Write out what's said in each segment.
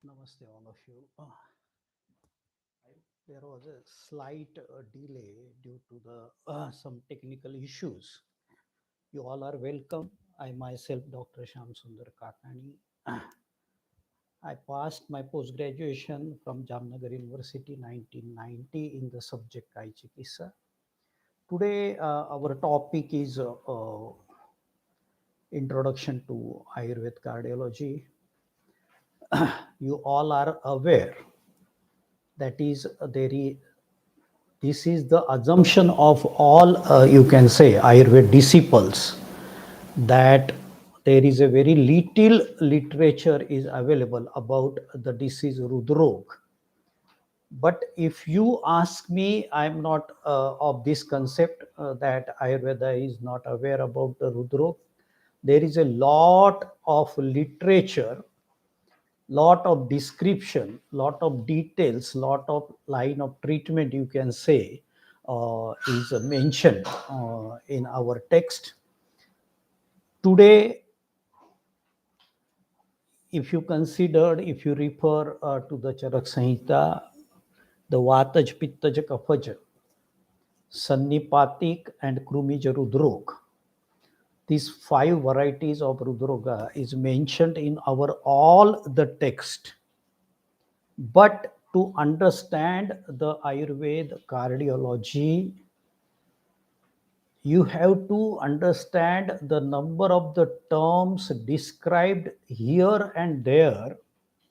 Namaste, all of you. There was a slight delay due to the some technical issues. You all are welcome. I myself, Dr. Shyam Sundar Kakani. I passed my post graduation from Jamnagar University 1990 in the subject Kai Chikitsa. Today, our topic is Introduction to Ayurvedic Cardiology. You all are aware that is this is the assumption of all you can say Ayurveda disciples that there is a very little literature is available about the disease Rudrog. But if you ask me, I'm not of this concept that Ayurveda is not aware about the Rudrog. There is a lot of literature, lot of description, lot of details, lot of line of treatment you can say is mentioned in our text. Today, if you consider, if you refer to the Charak Samhita, the Vataj, Pittaj, Kapaj, Sannipatik and Krumija Rudrog, these five varieties of Rudroga is mentioned in our all the text. But to understand the Ayurveda cardiology, you have to understand the number of the terms described here and there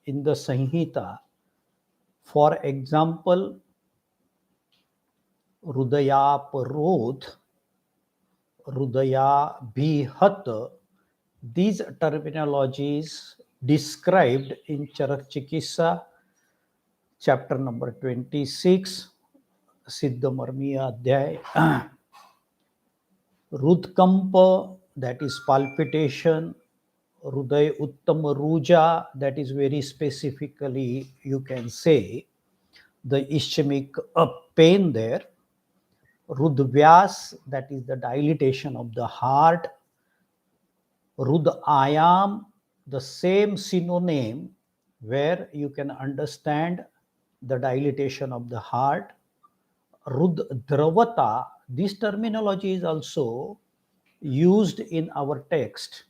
in the Samhita. For example, Rudaya Parodh, Rudaya Bhihat, these terminologies described in Charak Chikitsa, chapter number 26, Siddha Marmiya Adhyay. Rudkampa, that is palpitation. Ruday Uttama Ruja, that is very specifically, you can say, the ischemic pain there. Rudvyas, that is the dilatation of the heart. Rudayam, the same synonym where you can understand the dilatation of the heart. Ruddravata, this terminology is also used in our text,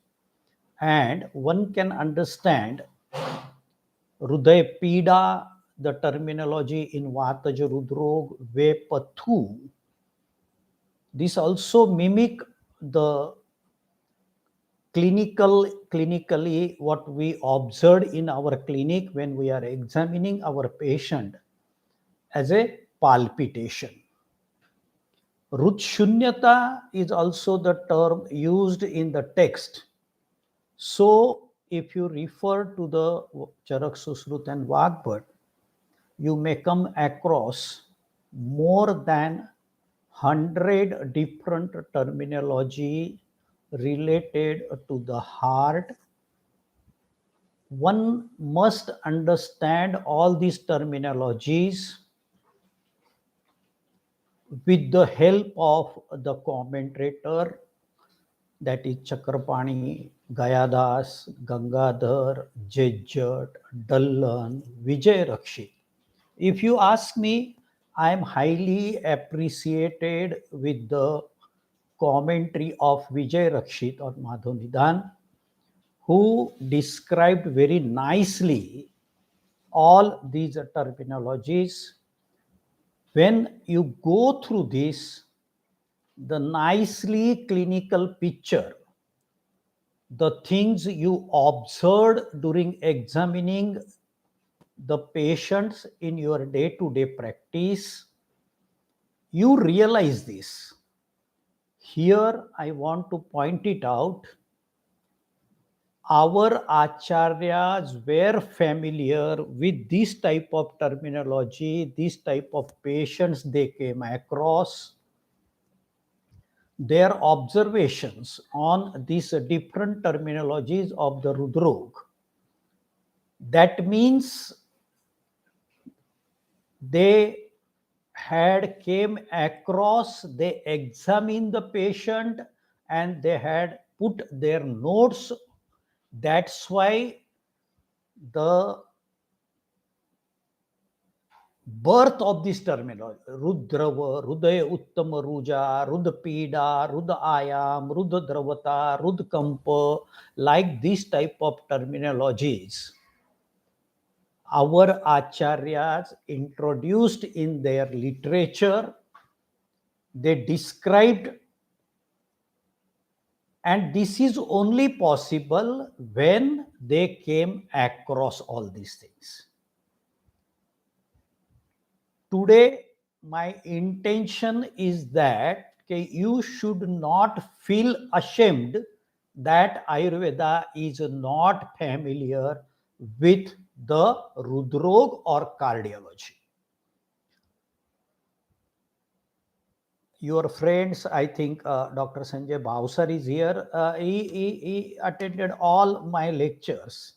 and one can understand Ruday Pida, the terminology in Vataja Rudrog, Vepathu. This also mimic the clinically what we observed in our clinic when we are examining our patient as a palpitation. Rutshunyata is also the term used in the text. So if you refer to the Charak Susrut and Vagbhat, you may come across more than 100 different terminology related to the heart. One must understand all these terminologies with the help of the commentator, that is Chakrapani, Gayadas, Gangadhar, Jejjat, Dallan, Vijay Rakshit. If you ask me, I am highly appreciated with the commentary of Vijay Rakshit or Madhav Nidhan, who described very nicely all these terminologies. When you go through this, the nicely clinical picture, the things you observed during examining the patients in your day-to-day practice, you realize this. Here I want to point it out. Our acharyas were familiar with this type of terminology, this type of patients they came across. Their observations on these different terminologies of the Rudrog. That means they had came across, they examined the patient and they had put their notes. That's why the birth of this terminology, Rudrava, Rudaya Uttama Ruja, Rudpida, Rudayam, Rudadravata, Rudkampa, like this type of terminologies, our acharyas introduced in their literature. They described, and this is only possible when they came across all these things. Today, my intention is that you should not feel ashamed that Ayurveda is not familiar with the Rudrog or cardiology. Your friends, I think Dr. Sanjay Bhavsar is here. He attended all my lectures.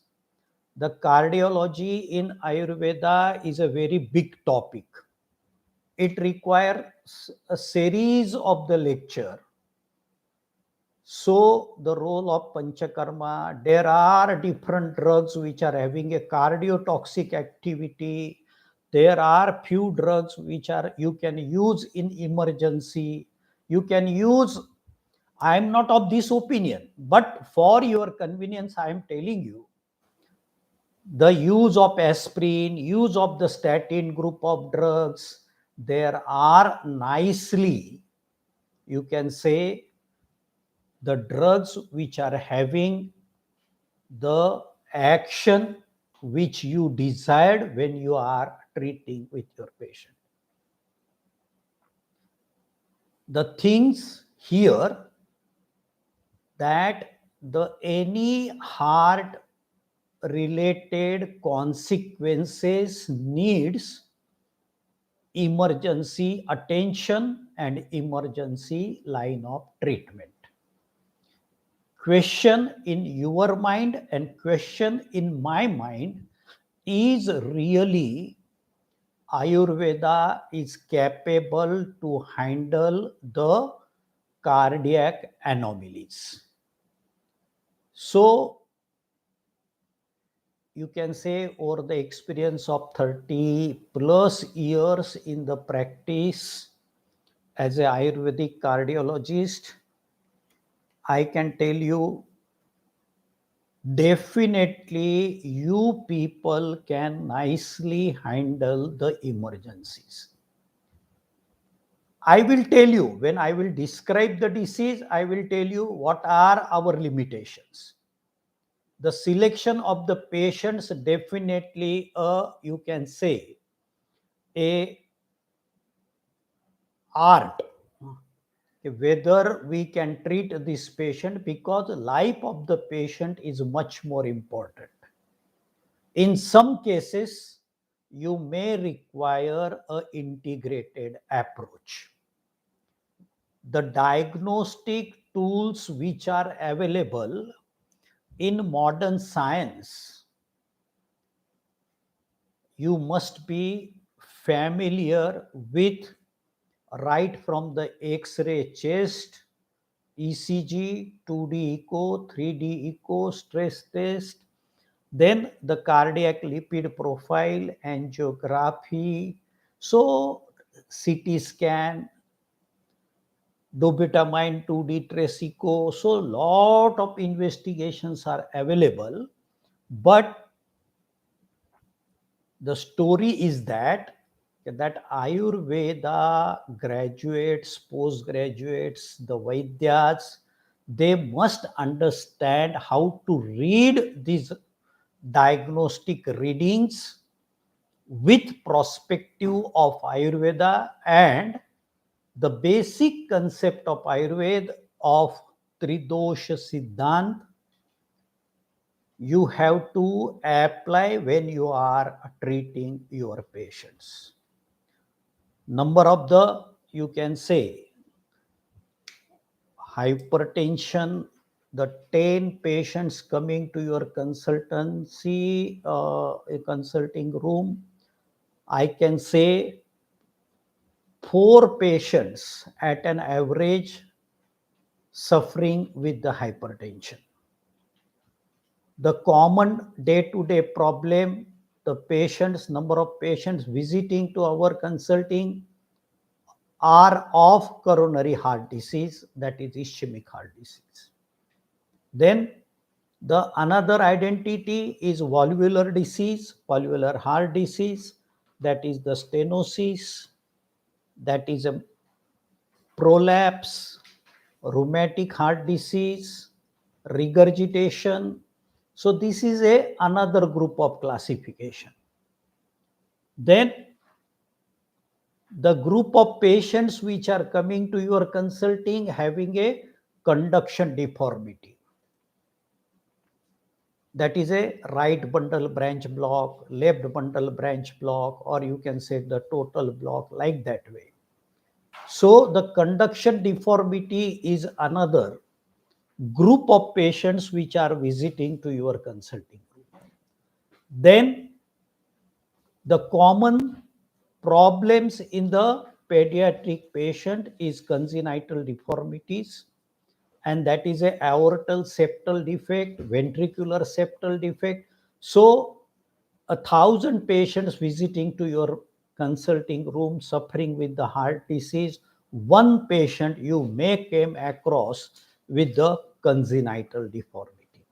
The cardiology in Ayurveda is a very big topic. It requires a series of the lecture. So the role of Panchakarma, there are different drugs which are having a cardiotoxic activity. There are few drugs which are you can use in emergency. You can use, I am not of this opinion, but for your convenience, I am telling you, the use of aspirin, use of the statin group of drugs, there are nicely, you can say, the drugs which are having the action which you desired when you are treating with your patient. The things here that the any heart related consequences needs emergency attention and emergency line of treatment. Question in your mind and question in my mind is really Ayurveda is capable to handle the cardiac anomalies. So you can say over the experience of 30 plus years in the practice as an Ayurvedic cardiologist, I can tell you definitely you people can nicely handle the emergencies. I will tell you, when I will describe the disease, I will tell you what are our limitations. The selection of the patients definitely you can say a art, whether we can treat this patient, because life of the patient is much more important. In some cases, you may require an integrated approach. The diagnostic tools which are available in modern science, you must be familiar with right from the X-ray chest, ECG, 2D echo, 3D echo, stress test, then the cardiac lipid profile, angiography, so CT scan, dobutamine 2D trace echo. So lot of investigations are available, but the story is that Ayurveda graduates, postgraduates, the Vaidyas, they must understand how to read these diagnostic readings with perspective of Ayurveda and the basic concept of Ayurveda of Tridosha Siddhant. You have to apply when you are treating your patients. Number of the, you can say, hypertension, the 10 patients coming to your consultancy, a consulting room, I can say 4 patients at an average suffering with the hypertension. The common day-to-day problem the patients, number of patients visiting to our consulting are of coronary heart disease, that is ischemic heart disease. Then the another identity is valvular disease, valvular heart disease, that is the stenosis, that is a prolapse, rheumatic heart disease, regurgitation. So this is another group of classification. Then the group of patients which are coming to your consulting having a conduction deformity. That is a right bundle branch block, left bundle branch block, or you can say the total block, like that way. So the conduction deformity is another group of patients which are visiting to your consulting group. Then the common problems in the pediatric patient is congenital deformities, and that is a aortal septal defect, ventricular septal defect. So 1,000 patients visiting to your consulting room suffering with the heart disease, one patient you may come across with the congenital deformity.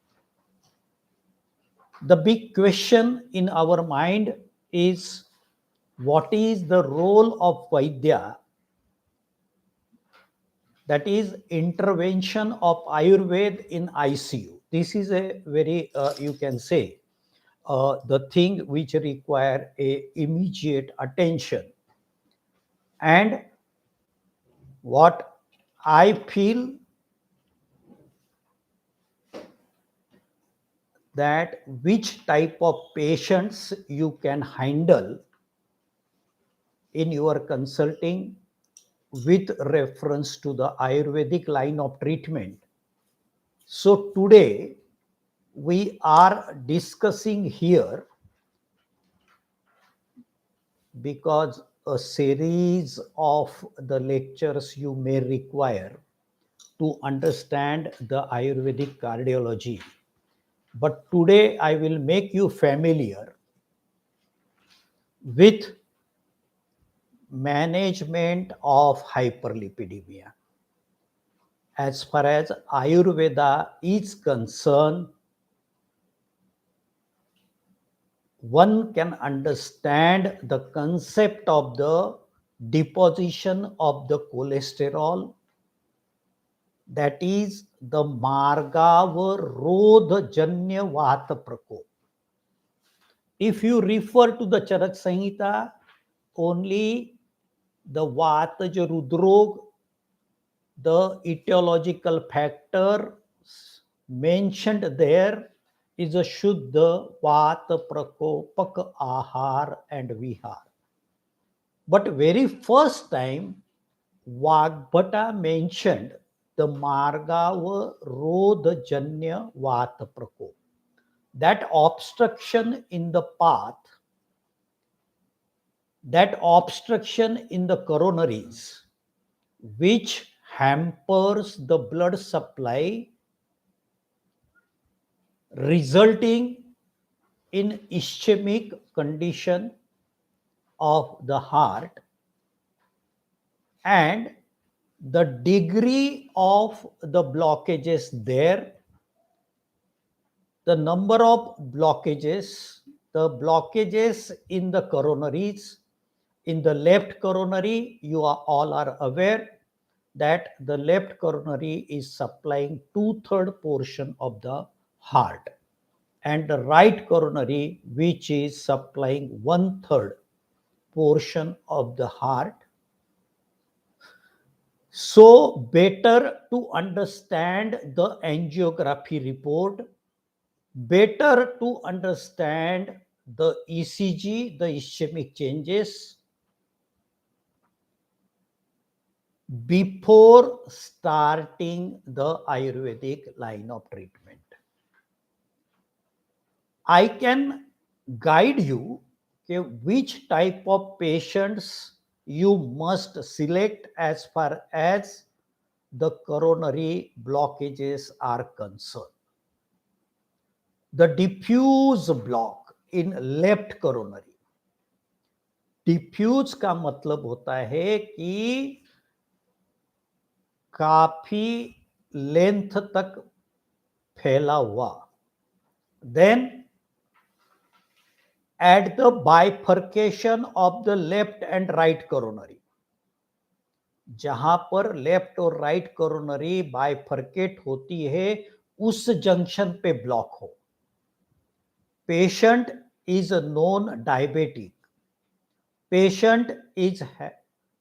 The big question in our mind is, what is the role of Vaidya, that is intervention of Ayurveda in ICU? This is a very, you can say, the thing which require a immediate attention. And what I feel that which type of patients you can handle in your consulting with reference to the Ayurvedic line of treatment. So today we are discussing here, because a series of the lectures you may require to understand the Ayurvedic cardiology. But today I will make you familiar with management of hyperlipidemia. As far as Ayurveda is concerned, one can understand the concept of the deposition of the cholesterol, that is the Margavarodhajanya Vata Prakop. If you refer to the Charak Samhita, only the Vataja Rudrog, the etiological factor mentioned there is a Shuddha Vata Prakopak Ahar and Vihar. But very first time, Vagbhata mentioned the Margava Rodhajanya Vata Prakop. That obstruction in the path, that obstruction in the coronaries, which hampers the blood supply, resulting in ischemic condition of the heart, and the degree of the blockages there, the number of blockages, the blockages in the coronaries. In the left coronary, you all are aware that the left coronary is supplying 2/3 portion of the heart, and the right coronary, which is supplying 1/3 portion of the heart. So better to understand the angiography report, better to understand the ECG, the ischemic changes, before starting the Ayurvedic line of treatment. I can guide you which type of patients you must select as far as the coronary blockages are concerned. The diffuse block, in left coronary. Diffuse का मतलब होता है कि काफी length तक फैला हुआ. Then at the bifurcation of the left and right coronary, जहां पर लेफ्ट और राइट कोरोनरी बाइफर्केट होती है उस जंक्शन पे ब्लॉक हो. Patient is non diabetic, patient is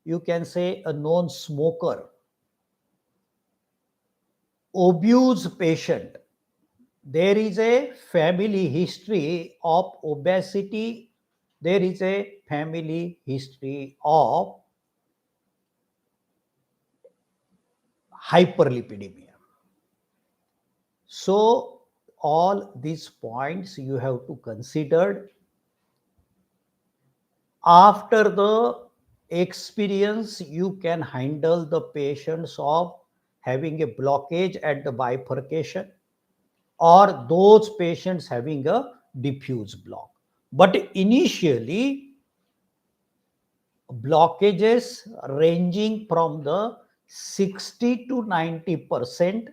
you can say a non-smoker, obese patient, there is a family history of obesity, there is a family history of hyperlipidemia. So all these points you have to consider. After the experience, you can handle the patients of having a blockage at the bifurcation or those patients having a diffuse block. But initially, blockages ranging from the 60 to 90%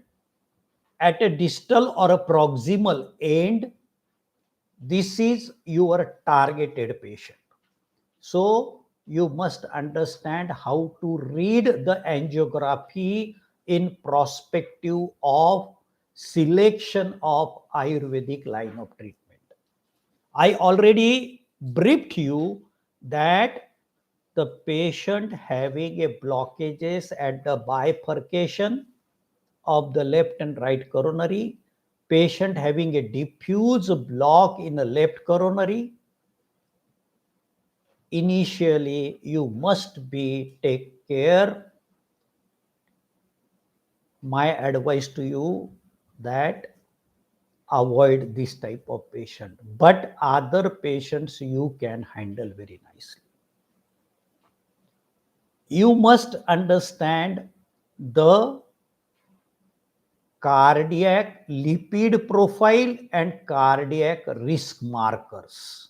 at a distal or a proximal end, this is your targeted patient. So you must understand how to read the angiography in perspective of selection of Ayurvedic line of treatment. I already briefed you that the patient having a blockages at the bifurcation of the left and right coronary, patient having a diffuse block in the left coronary, initially you must be take care. My advice to you that avoid this type of patient, but other patients you can handle very nicely. You must understand the cardiac lipid profile and cardiac risk markers.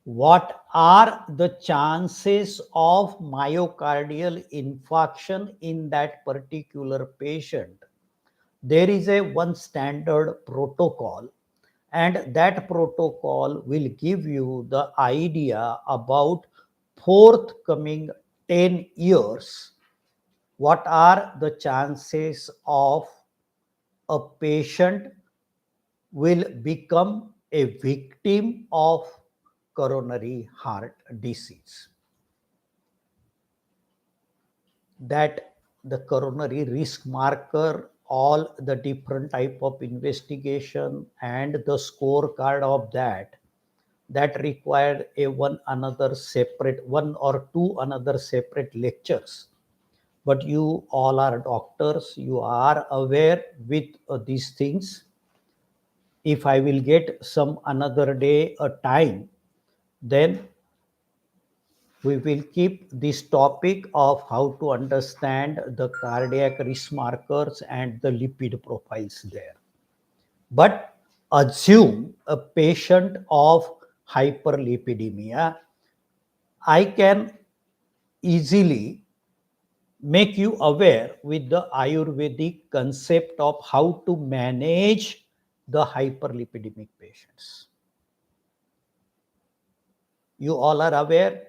What are the chances of myocardial infarction in that particular patient? There is a one standard protocol, and that protocol will give you the idea about forthcoming 10 years. What are the chances of a patient will become a victim of coronary heart disease? That the coronary risk marker, all the different type of investigation and the scorecard of that required a one or two another separate lectures. But you all are doctors, you are aware with these things. If I will get some another day a time, then we will keep this topic of how to understand the cardiac risk markers and the lipid profiles there. But assume a patient of hyperlipidemia, I can easily make you aware with the Ayurvedic concept of how to manage the hyperlipidemic patients. You all are aware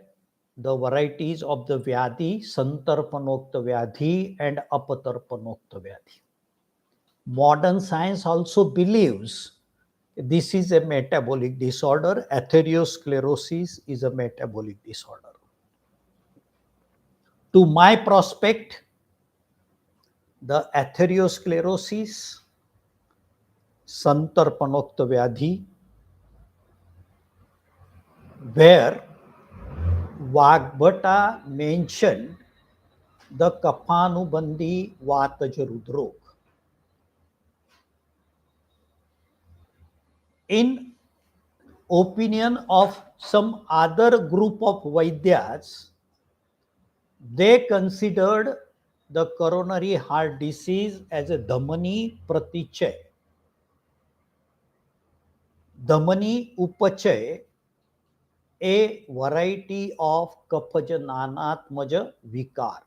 the varieties of the vyadhi, santarpanokta vyadhi and apatarpanokta vyadhi. Modern science also believes this is a metabolic disorder. Atherosclerosis is a metabolic disorder. To my prospect, the atherosclerosis, santarpanokta vyadhi, where Vagbhata mentioned the Kapanubandhi Vataja Rudrok. In opinion of some other group of Vaidyas, they considered the coronary heart disease as a Dhamani Pratichay. धमनी उपचय, a variety of kaphajananatmaj vikar.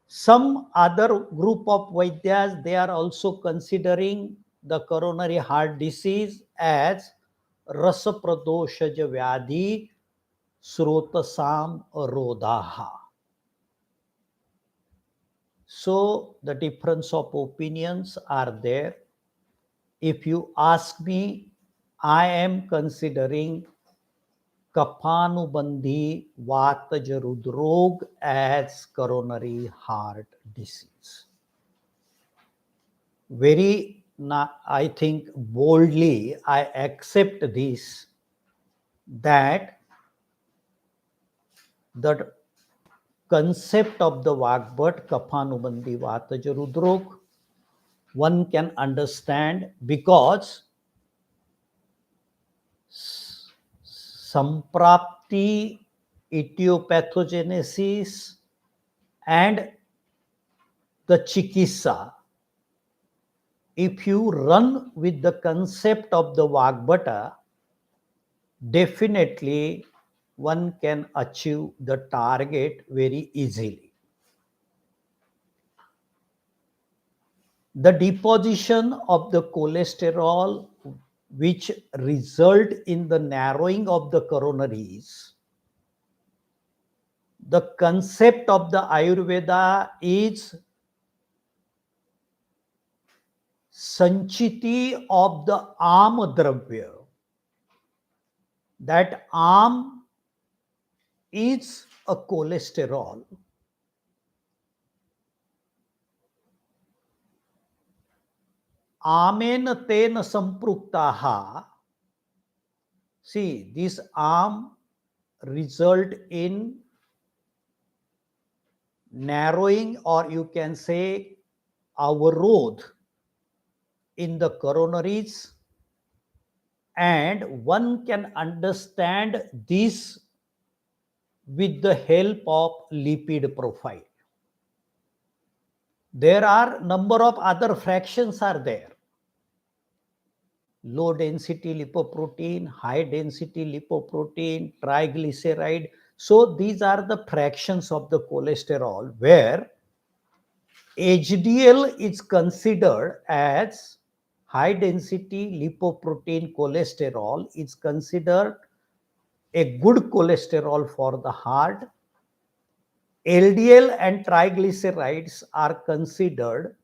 Some other group of Vaidyas, they are also considering the coronary heart disease as rasapradoshaj vyadhi srotasam rodaha. So the difference of opinions are there. If you ask me, I am considering Kaphanubandhi Vataj Rudrog as coronary heart disease. Very, I think, boldly I accept this, that the concept of the Vagbhat Kaphanubandhi Vataj Rudrog one can understand, because samprapti, etiopathogenesis, and the chikitsa, if you run with the concept of the Vagbhata, definitely one can achieve the target very easily. The deposition of the cholesterol, which result in the narrowing of the coronaries, the concept of the Ayurveda is sanchiti of the Am-dravya. That Am is a cholesterol. Amen ten sampruktaha. See, this Am result in narrowing, or you can say avarod, in the coronaries, and one can understand this with the help of lipid profile. There are number of other fractions are there. Low density lipoprotein, high density lipoprotein, triglyceride. So these are the fractions of the cholesterol, where HDL is considered as high density lipoprotein cholesterol, is considered a good cholesterol for the heart. LDL and triglycerides are considered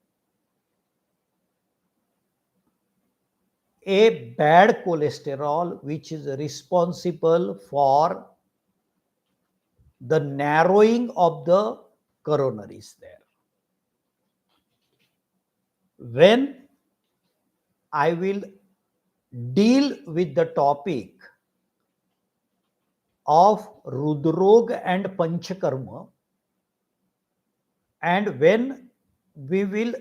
a bad cholesterol, which is responsible for the narrowing of the coronaries there. When I will deal with the topic of Rudrog and Panchakarma, and when we will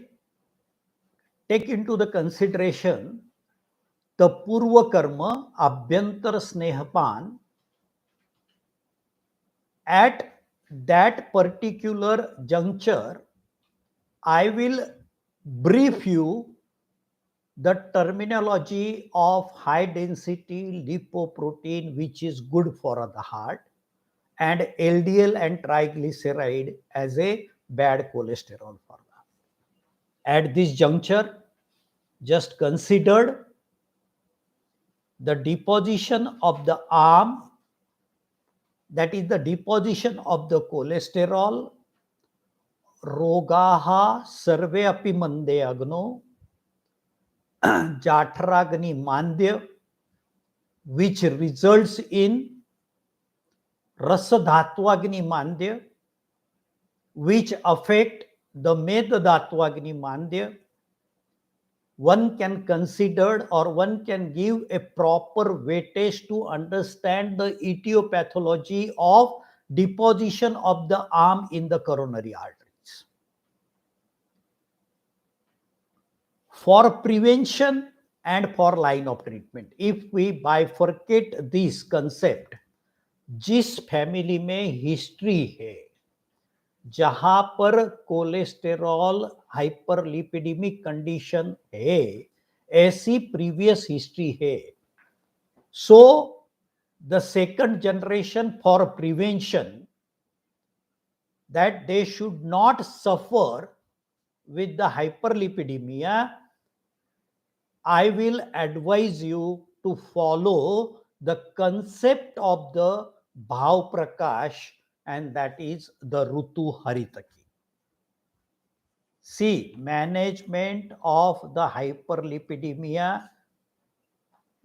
take into the consideration the Purva Karma, Abhyantar Snehapan, at that particular juncture, I will brief you the terminology of high density lipoprotein, which is good for the heart, and LDL and triglyceride as a bad cholesterol for the heart. At this juncture, just considered the deposition of the arm, that is the deposition of the cholesterol, rogaha sarve api mande agno, jatragni mandya, which results in rasadhatvagni mandya, which affect the medadhatvagni mandya. One can consider, or one can give a proper weightage to understand the etiology of deposition of the arm in the coronary arteries. For prevention and for line of treatment, if we bifurcate this concept, जिस family में history है जहां पर cholesterol hyperlipidemic condition है, ऐसी previous history है. So the second generation for prevention, that they should not suffer with the hyperlipidemia, I will advise you to follow the concept of the Bhav Prakash, and that is the Rutu Haritaki. See, management of the hyperlipidemia,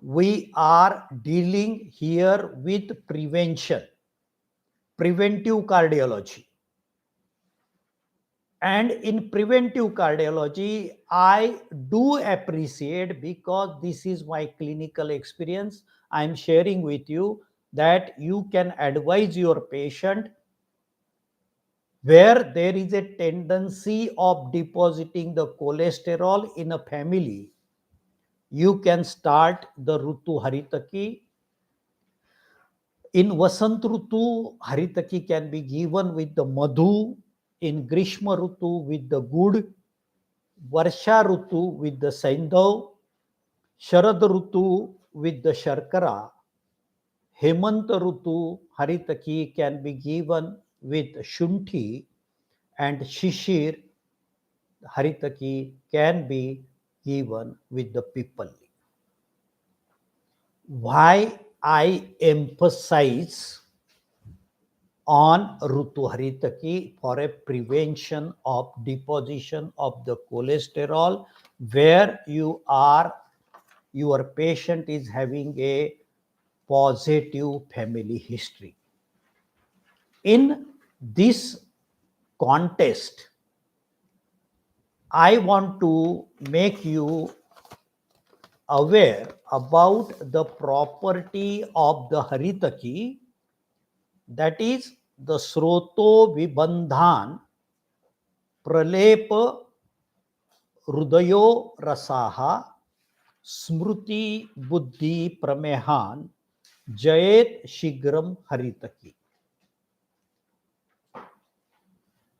we are dealing here with prevention, preventive cardiology. And in preventive cardiology, I do appreciate, because this is my clinical experience, I'm sharing with you, that you can advise your patient where there is a tendency of depositing the cholesterol in a family. You can start the Rutu Haritaki. In Vasant Rutu, Haritaki can be given with the Madhu. In Grishma Rutu with the Gud. Varsha Rutu with the Saindav. Sharad Rutu with the Sharkara. Hemant Rutu Haritaki can be given with Shunthi, and Shishir Haritaki can be given with the Pipali. Why I emphasize on Rutu Haritaki? For a prevention of deposition of the cholesterol, where your patient is having a positive family history. In this context, I want to make you aware about the property of the Haritaki, that is the Sroto Vibandhan Pralepa Rudayo Rasaha Smruti Buddhi Pramehan Jayet Shigram Haritaki.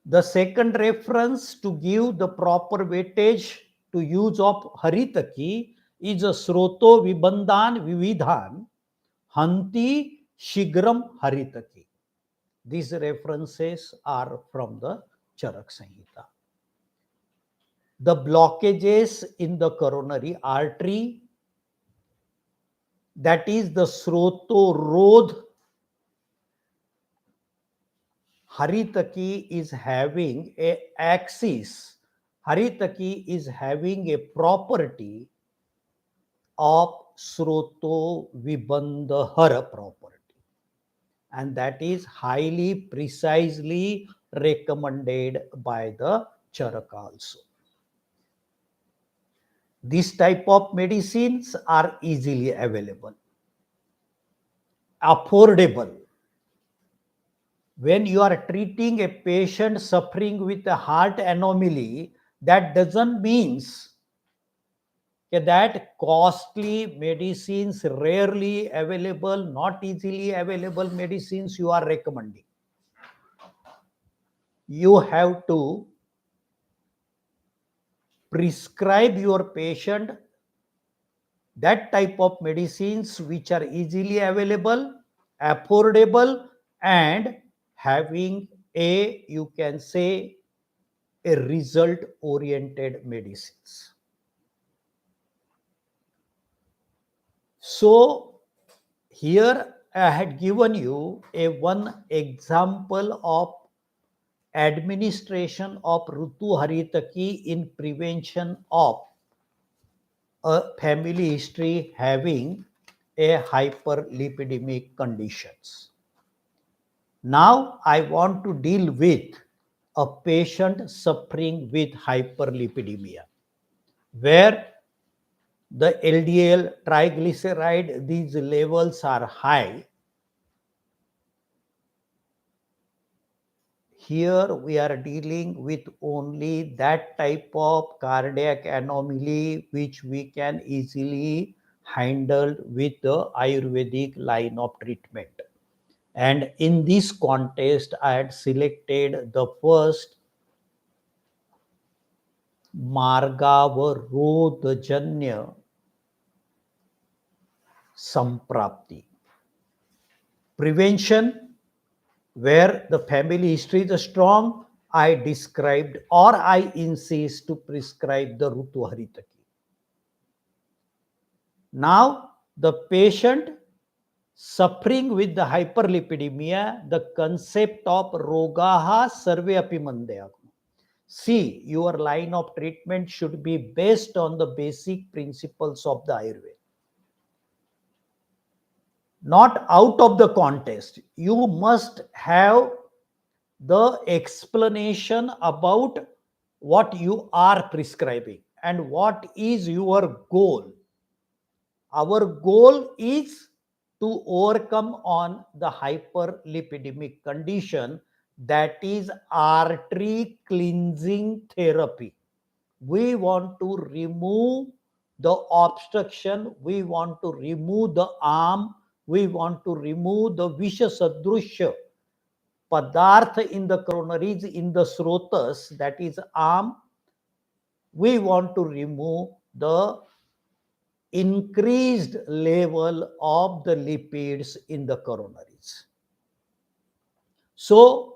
The second reference to give the proper weightage to use of Haritaki is a Sroto Vibandhan Vividhan Hanti Shigram Haritaki. These references are from the Charak Samhita. The blockages in the coronary artery, that is the Sroto Rodh, Haritaki is having a axis. Haritaki is having a property of Sroto Vibandhara property, and that is highly precisely recommended by the Charak also. This type of medicines are easily available, affordable. When you are treating a patient suffering with a heart anomaly, that doesn't mean that costly medicines, rarely available, not easily available medicines you are recommending. You have to prescribe your patient that type of medicines which are easily available, affordable, and having a, you can say, a result oriented medicines. So here I had given you one example of administration of Rutu Haritaki in prevention of a family history having a hyperlipidemic conditions. Now I want to deal with a patient suffering with hyperlipidemia, where the LDL triglyceride, these levels are high. Here we are dealing with only that type of cardiac anomaly which we can easily handle with the Ayurvedic line of treatment. And in this context, I had selected the first मार्गावरोधजन्य संप्राप्ति. Prevention, where the family history is strong, I described or I insist to prescribe the Rutu Haritaki. Now, the patient suffering with the hyperlipidemia, the concept of rogaha sarve api mandaya. See, your line of treatment should be based on the basic principles of the Ayurveda. Not out of the context. You must have the explanation about what you are prescribing and what is your goal. Our goal is to overcome on the hyperlipidemic condition, that is artery cleansing therapy. We want to remove the obstruction, we want to remove the arm, we want to remove the vishasadrusha padartha in the coronaries, in the srotas, that is arm. We want to remove the increased level of the lipids in the coronaries. So,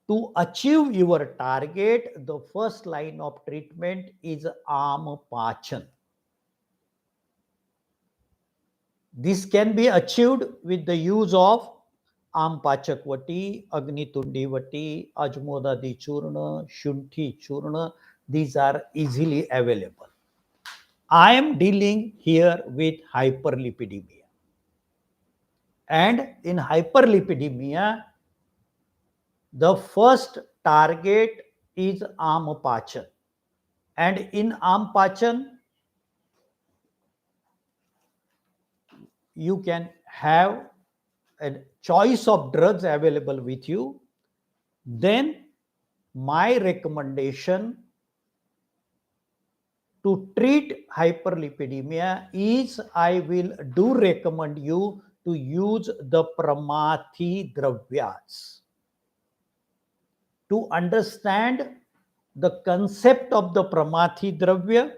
to achieve your target, the first line of treatment is arm pachan. This can be achieved with the use of आम पाचक वटी, अग्नितुंडी वटी, अजमोदादी चूर्ण, shunthi churna. These are easily available. I am dealing here with hyperlipidemia. And in hyperlipidemia, the first target is Ampachan. And in Ampachan, you can have a choice of drugs available with you. Then my recommendation to treat hyperlipidemia is I will do recommend you to use the Pramathi Dravyas. To understand the concept of the Pramathi Dravya,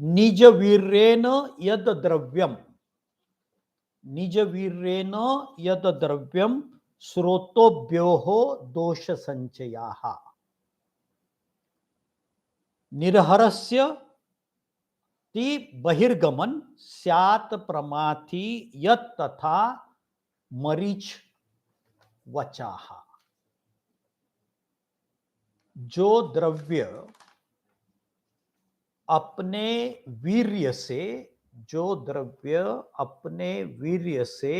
Nija Virena Yad Dravyam. Nija Virena Yad Dravyam Srotobhyoho Dosha Sanchayaha. Nirharasya ti bahirgaman syat pramathi yat tatha marich vachaha. जो द्रव्य अपने वीर्य से, जो द्रव्य अपने वीर्य से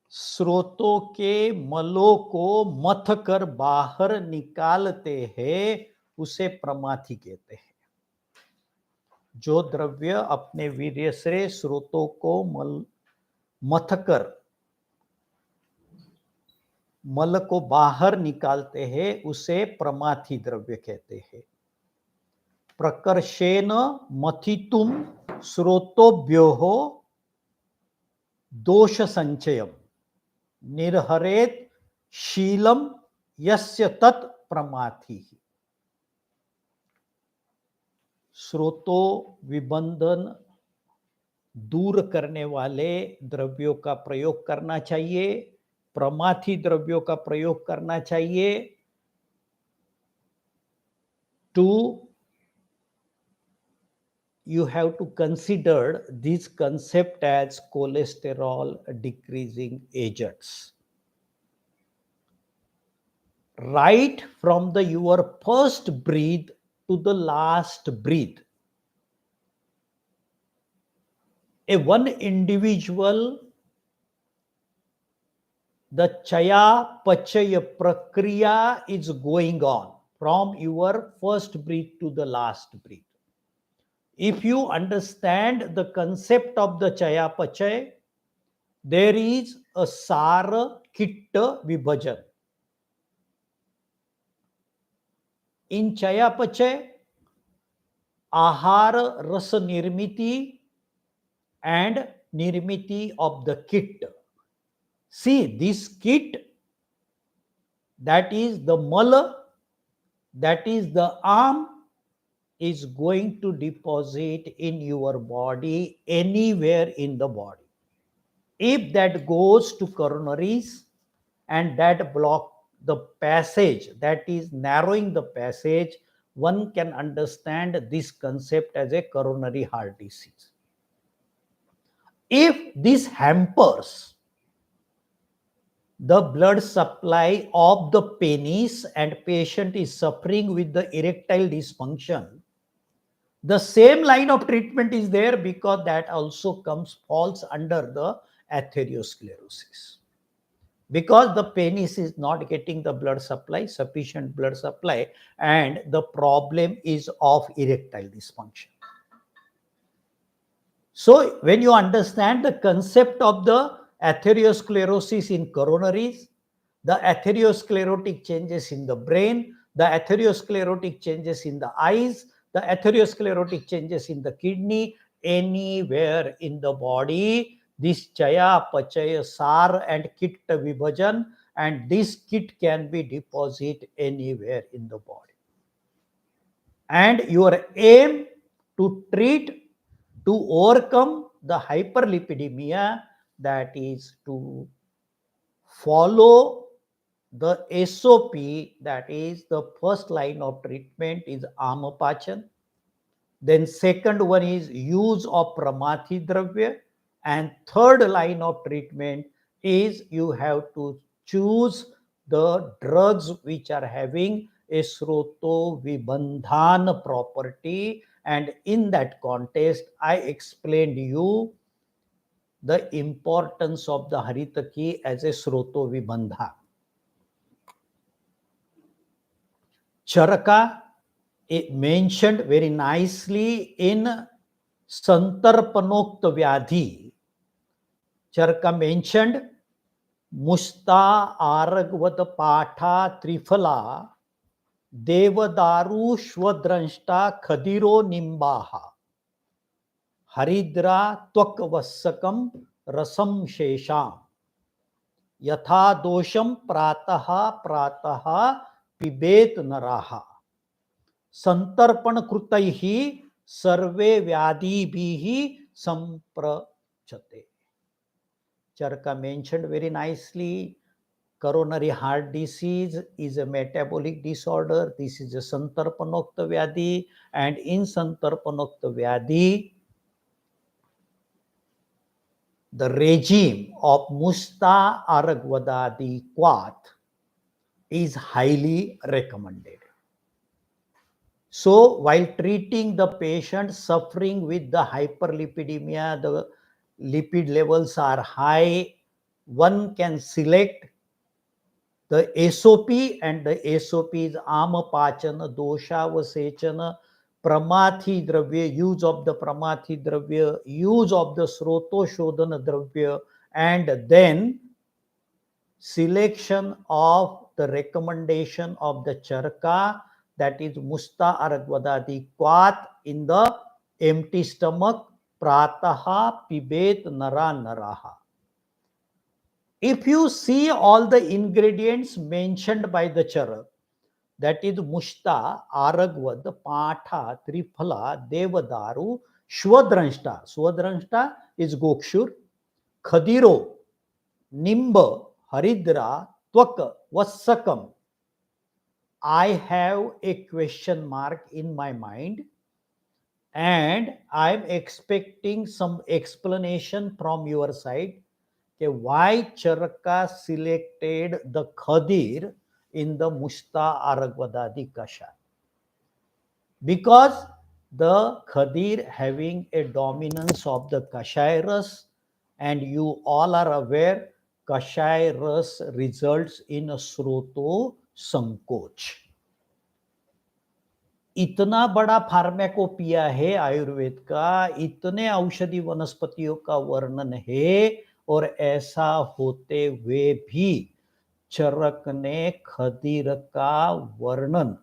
स्रोतों के मलों को मथ कर बाहर निकालते हैं, उसे प्रमाथि कहते हैं. जो द्रव्य अपने वीर्य से स्रोतों को मथ कर मल को बाहर निकालते हैं, उसे प्रमाथि द्रव्य कहते हैं. प्रकर्षेण मथितुम स्रोतोभ्योः दोष संचयम निर्हरेत शीलम यस्य तत् प्रमाथि. स्रोतों विबंधन दूर करने वाले द्रव्यों का प्रयोग करना चाहिए, प्रमाथि द्रव्यों का प्रयोग करना चाहिए. You have to consider this concept as cholesterol decreasing agents. Right from your first breath to the last breath, one individual, the chaya pachaya prakriya is going on from your first breath to the last breath. If you understand the concept of the chaya pachaya, there is a sara kitta vibhajan. In chaya pachaya, ahara rasa nirmiti and nirmiti of the kit. See, this kit, that is the mala, that is the arm, is going to deposit in your body anywhere in the body. If that goes to coronaries and that block the passage, that is narrowing the passage, one can understand this concept as a coronary heart disease. If this hampers the blood supply of the penis and patient is suffering with the erectile dysfunction, the same line of treatment is there, because that also falls under the atherosclerosis. Because the penis is not getting the blood supply, sufficient blood supply, and the problem is of erectile dysfunction. So when you understand the concept of the atherosclerosis in coronaries, the atherosclerotic changes in the brain, the atherosclerotic changes in the eyes, the atherosclerotic changes in the kidney, anywhere in the body, this chaya, pachaya, sar and kit vibhajan, and this kit can be deposited anywhere in the body. And your aim to treat, to overcome the hyperlipidemia, that is to follow the SOP, that is the first line of treatment is Amapachan. Then second one is use of Pramathi Dravya. And third line of treatment is you have to choose the drugs which are having a Sroto Vibandhan property. And in that context, I explained you the importance of the Haritaki as a Sroto Vibandhan. Charaka, it mentioned very nicely in Santarpanokta Vyadhi. Charaka mentioned Musta Aragvat Patha Trifala Devadaru Shwadranshta Khadiro Nimbaha Haridra Tvakvasakam Rasam Shesham Yatha Dosham Prataha Prataha Pibet Naraha Santarpan Krutaihi Sarve Vyadibhihi Samprachate. Charaka mentioned very nicely, coronary heart disease is a metabolic disorder. This is a Santarpanokta Vyadhi, and in Santarpanokta Vyadhi, the regime of Musta Aragvadadi Kwat is highly recommended. So while treating the patient suffering with the hyperlipidemia, the lipid levels are high, one can select the SOP, and the SOP is Amapachana, Dosha Vasechana, Pramathi Dravya, use of the Pramathi Dravya, use of the Sroto Shodhana Dravya, and then selection of the recommendation of the Charaka, that is Musta Aragvadadi Kwat, in the empty stomach, Prataha Pibet Nara Naraha. If you see all the ingredients mentioned by the Charak, that is Mushta, Aragvad, Patha, Triphala, Devadaru, Shwadranshta. Shwadranshta is Gokshur, Khadiro, Nimba, Haridra, Tvak, Vassakam. I have a question mark in my mind, and I am expecting some explanation from your side. Why Charaka selected the Khadir in the Mushta Aragvadadi Kasha? Because the Khadir having a dominance of the Kashai Ras, and you all are aware Kashai Ras results in a Sroto Sankoch. इतना बड़ा फार्मेकोपिया है आयुर्वेद का, इतने औषधि वनस्पतियों का वर्णन है, और ऐसा होते हुए भी चरक ने खदीर का वर्णन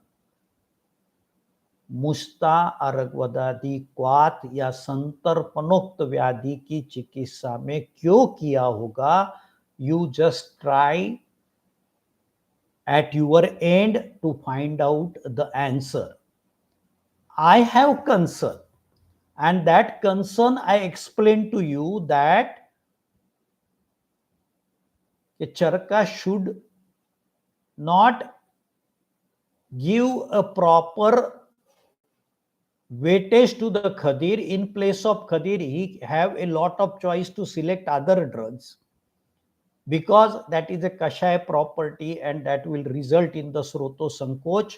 मुस्ता अरगवदादी क्वात या संतर्पणोक्त व्याधि की चिकित्सा में क्यों किया होगा? You just try at your end to find out the answer. I have concern, and that concern I explained to you that a charka should not give a proper weightage to the khadir. In place of khadir, he have a lot of choice to select other drugs, because that is a kashaya property and that will result in the sroto sankoch,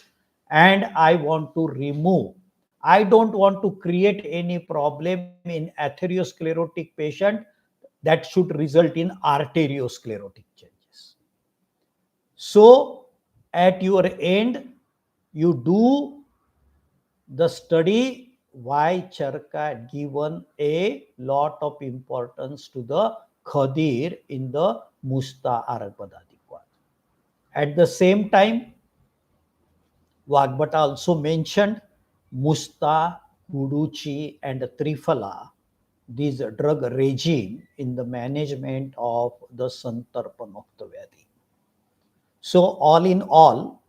and I want to remove. I don't want to create any problem in atherosclerotic patient that should result in arteriosclerotic changes. So at your end, you do the study why Charka given a lot of importance to the Khadir in the Musta Aragvadadikwa. At the same time, Vagbata also mentioned Musta, Guduchi, and Trifala, these drug regime in the management of the Santarpanokta Vyadhi. So all in all,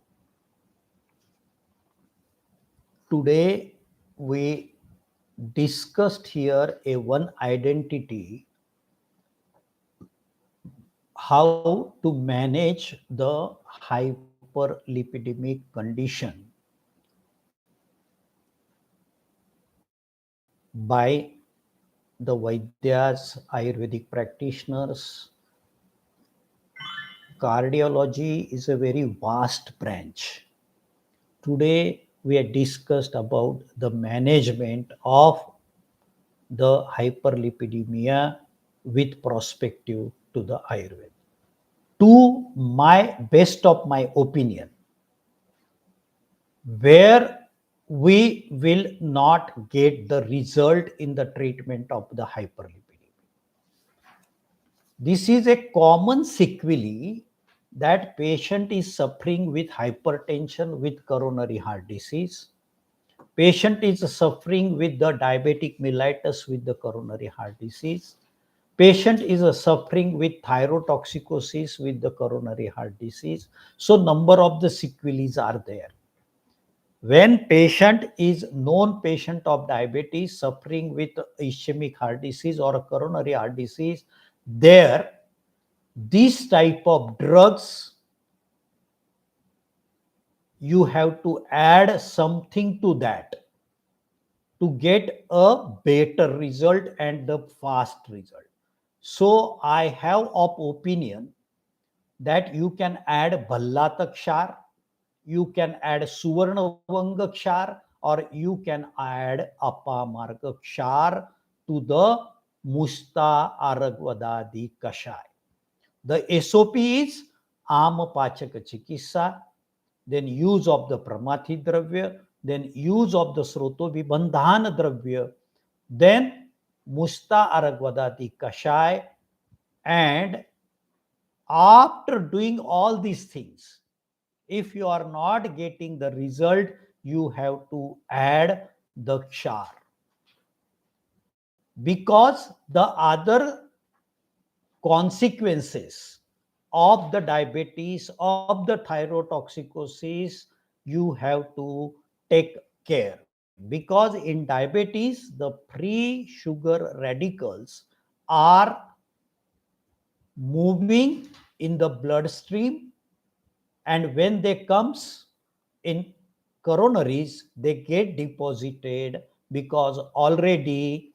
today we discussed here a one identity, how to manage the hyperlipidemic condition by the Vaidyas, Ayurvedic practitioners. Cardiology is a very vast branch. Today we have discussed about the management of the hyperlipidemia with perspective to the Ayurveda. To my best of my opinion, where we will not get the result in the treatment of the hyperlipidemia. This is a common sequelae that patient is suffering with hypertension with coronary heart disease. Patient is suffering with the diabetic mellitus with the coronary heart disease. Patient is suffering with thyrotoxicosis with the coronary heart disease. So number of the sequelae are there. When patient is known patient of diabetes suffering with ischemic heart disease or a coronary heart disease, there these type of drugs you have to add something to that to get a better result and the fast result. So I have of opinion that you can add Bhallatakshar, you can add Suvarnavangakshar, or you can add Apamargakshar to the Musta Aragvadadi Kashai. The SOP is Amapachaka Chikissa, then use of the Pramathi Dravya, then use of the Sroto Vibandhana Dravya, then Musta Aragvadadi Kashai, and after doing all these things, if you are not getting the result, you have to add the Kshar. Because the other consequences of the diabetes, of the thyrotoxicosis, you have to take care. Because in diabetes, the free sugar radicals are moving in the bloodstream, and when they comes in coronaries, they get deposited because already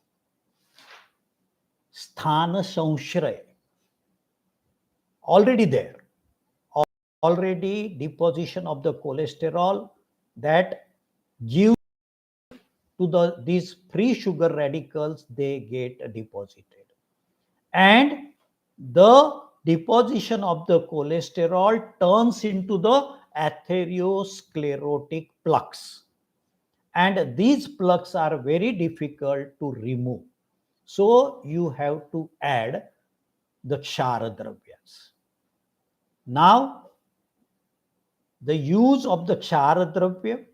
sthana sanshraya already there, already deposition of the cholesterol that give to these free sugar radicals, they get deposited, and the deposition of the cholesterol turns into the atherosclerotic plaques, and these plaques are very difficult to remove. So you have to add the Kshara Dravyas. Now, the use of the Kshara Dravya,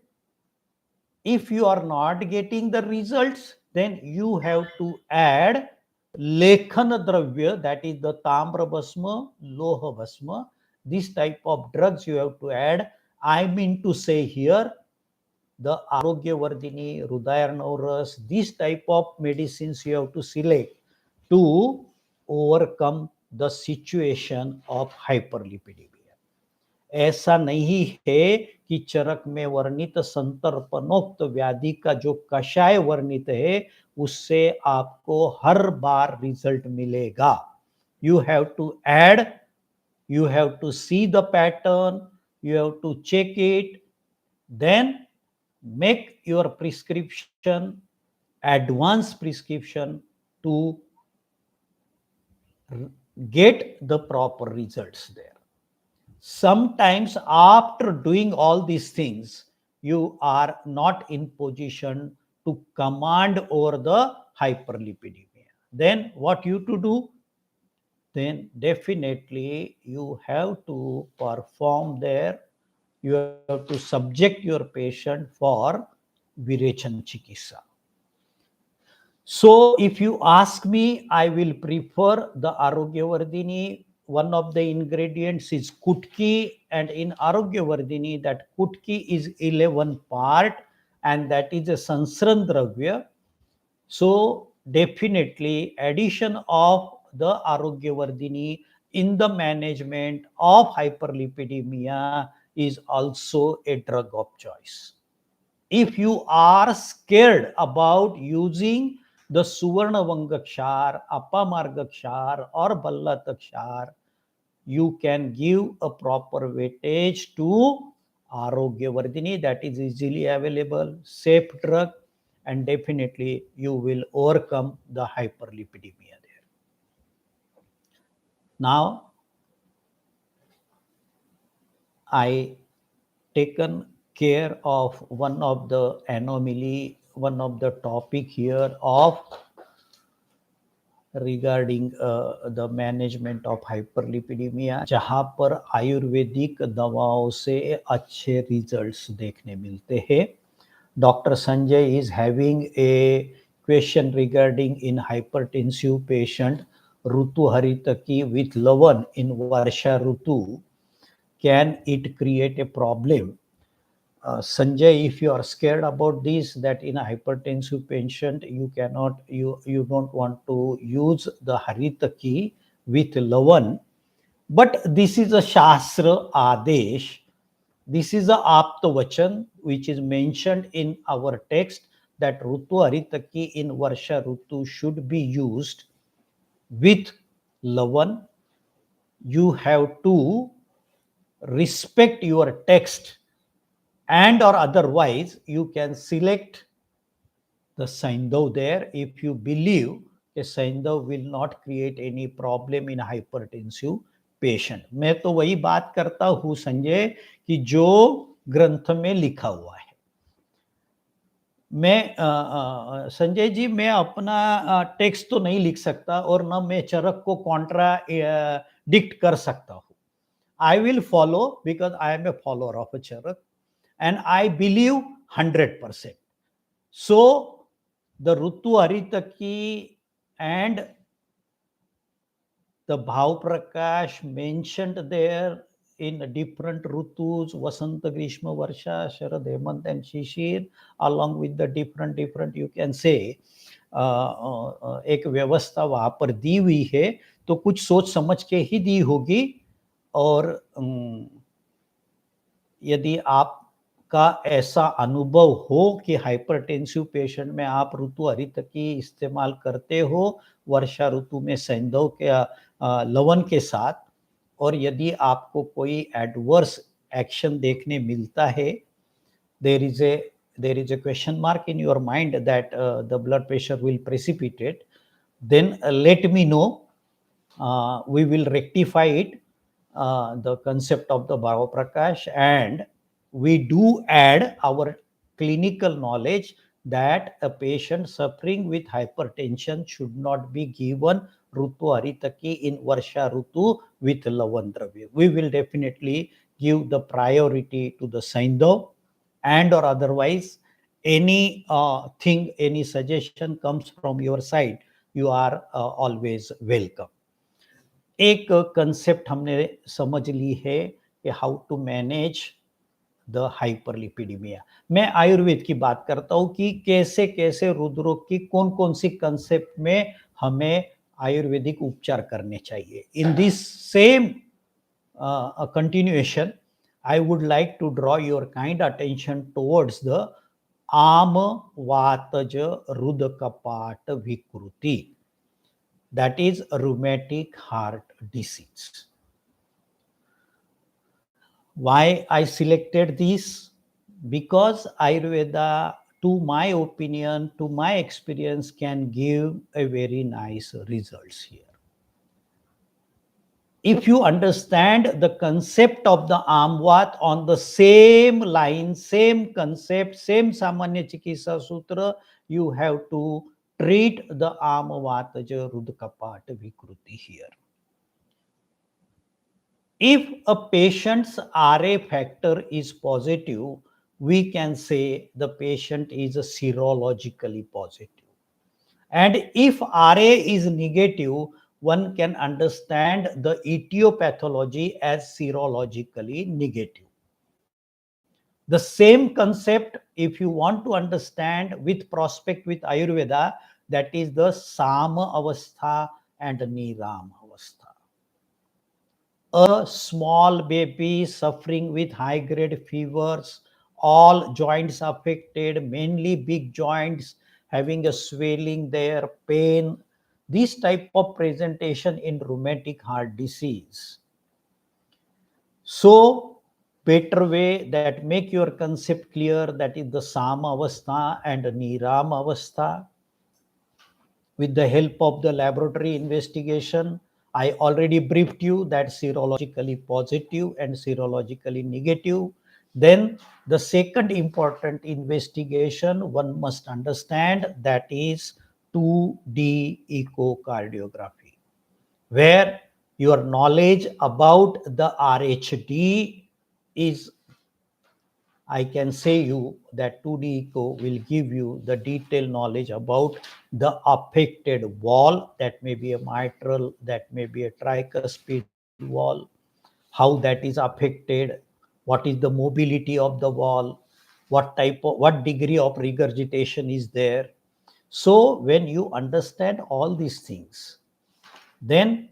if you are not getting the results, then you have to add Lekhana Dravya, that is the Tamra Bhasma, Loha Bhasma, this type of drugs you have to add. I mean to say here, the Arogyavardhini, Hridayarnav, these type of medicines you have to select to overcome the situation of hyperlipidemia. ऐसा नहीं है कि चरक में वर्णित संतर्पणोक्त व्याधि का जो कषाय वर्णित है उससे आपको हर बार रिजल्ट मिलेगा. You have to add, you have to see the pattern, you have to check it, then make your prescription, advance prescription to get the proper results there. Sometimes after doing all these things, you are not in position to command over the hyperlipidemia. Then what you to do? Then definitely you have to perform there. You have to subject your patient for Virechan Chikitsa. So if you ask me, I will prefer the Arogyavardhini. One of the ingredients is kutki, and in Arogyavardhini that kutki is 11 part, and that is a sansran dravya. So definitely addition of the Arogyavardhini in the management of hyperlipidemia is also a drug of choice. If you are scared about using the Suvarna Vangakshar, Apamargakshar or Ballatakshar, you can give a proper weightage to Arogyavardhini, that is easily available, safe drug, and definitely you will overcome the hyperlipidemia there. Now, I taken care of one of the anomaly, one of the topic here of regarding the management of hyperlipidemia, जहाँ पर आयुर्वेदिक दवाओं से अच्छे results देखने मिलते हैं. Dr. Sanjay is having a question regarding in hypertensive patient Rutu Haritaki with Lavan in Varsha Rutu. Can it create a problem? Sanjay, if you are scared about this, that in a hypertensive patient you cannot, you don't want to use the Haritaki with Lavan, but this is a Shastra Adesh. This is a Aptavachan which is mentioned in our text that Rutu Haritaki in Varsha Rutu should be used with Lavan. You have to respect your text, and or otherwise you can select the Saindav there if you believe a Saindav will not create any problem in hypertensive patient. मैं तो वही बात करता हूँ संजय कि जो ग्रंथ में लिखा हुआ है. मैं संजय जी मैं अपना टेक्स्ट तो नहीं लिख सकता और न मैं चरक को कॉन्ट्राडिक्ट कर सकता हूँ. I will follow because I am a follower of a charak and I believe 100%. So the Rutu Haritaki and the Bhav Prakash mentioned there in different Rutus, Vasanta, Grishma, Varsha, Sharad, Hemant and Shishir, along with the different you can say एक व्यवस्था वहां पर दी हुई है तो कुछ सोच समझ के ही दी होगी. और यदि आपका ऐसा अनुभव हो कि हाइपरटेंसिव पेशेंट में आप ऋतु हरितकी इस्तेमाल करते हो वर्षा ऋतु में सैंधव के लवण के साथ, और यदि आपको कोई एडवर्स एक्शन देखने मिलता है, there is a question mark in your mind that the blood pressure will precipitate, then let me know. We will rectify it, the concept of the Bhava Prakash, and we do add our clinical knowledge that a patient suffering with hypertension should not be given Rutu Haritaki in Varsha Rutu with Lavan Dravya. We will definitely give the priority to the Saindav, and or otherwise any thing, any suggestion comes from your side, you are always welcome. एक concept हमने समझ ली है कि how to manage the hyperlipidemia. मैं आयुर्वेद की बात करता हूँ कि कैसे कैसे रुद्रोग की कौन कौन सी कंसेप्ट में हमें आयुर्वेदिक उपचार करने चाहिए। In this same continuation, I would like to draw your kind attention towards the Am Vataja Rudakapat Vikruti, that is rheumatic heart disease. Why I selected this? Because Ayurveda, to my opinion, to my experience, can give a very nice results here. If you understand the concept of the Amvat on the same line, same concept, same Samanya Chikisa Sutra, you have to treat the Amvataja Rudkapat Vikruti here. If a patient's RA factor is positive, we can say the patient is serologically positive. And if RA is negative, one can understand the etiology as serologically negative. The same concept, if you want to understand with prospect with Ayurveda, that is the Sama Avastha and Niram Avastha. A small baby suffering with high grade fevers, all joints affected, mainly big joints, having a swelling there, pain, this type of presentation in rheumatic heart disease. So, better way that make your concept clear, that is the Sama Avastha and Niram Avastha. With the help of the laboratory investigation, I already briefed you that serologically positive and serologically negative. Then the second important investigation one must understand, that is 2D echocardiography, where your knowledge about the RHD is, I can say you that 2D echo will give you the detailed knowledge about the affected wall, that may be a mitral, that may be a tricuspid wall, how that is affected, what is the mobility of the wall, what degree of regurgitation is there. So when you understand all these things, then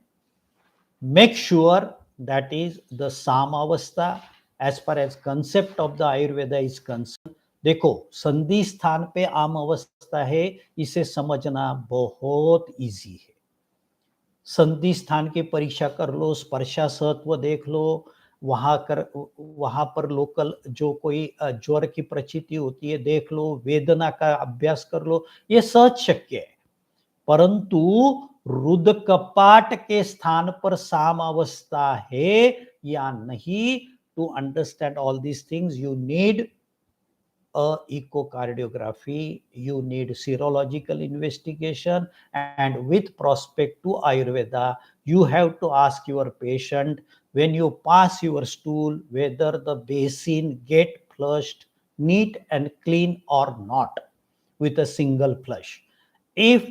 make sure that is the Samavastha as far as concept of the Ayurveda is concerned. देखो संधि स्थान पे आम अवस्था है, इसे समझना बहुत इजी है। संधि स्थान की परीक्षा कर लो, स्पर्शासत्व देख लो, वहां पर लोकल जो कोई ज्वर की प्रचिति होती है देख लो, वेदना का अभ्यास कर लो, ये सहज शक्य है। परंतु रुद्र कपाट के स्थान पर साम अवस्था है या नहीं, to understand all these things you need a echocardiography, you need serological investigation, and with prospect to Ayurveda, you have to ask your patient when you pass your stool whether the basin get flushed neat and clean or not with a single flush. If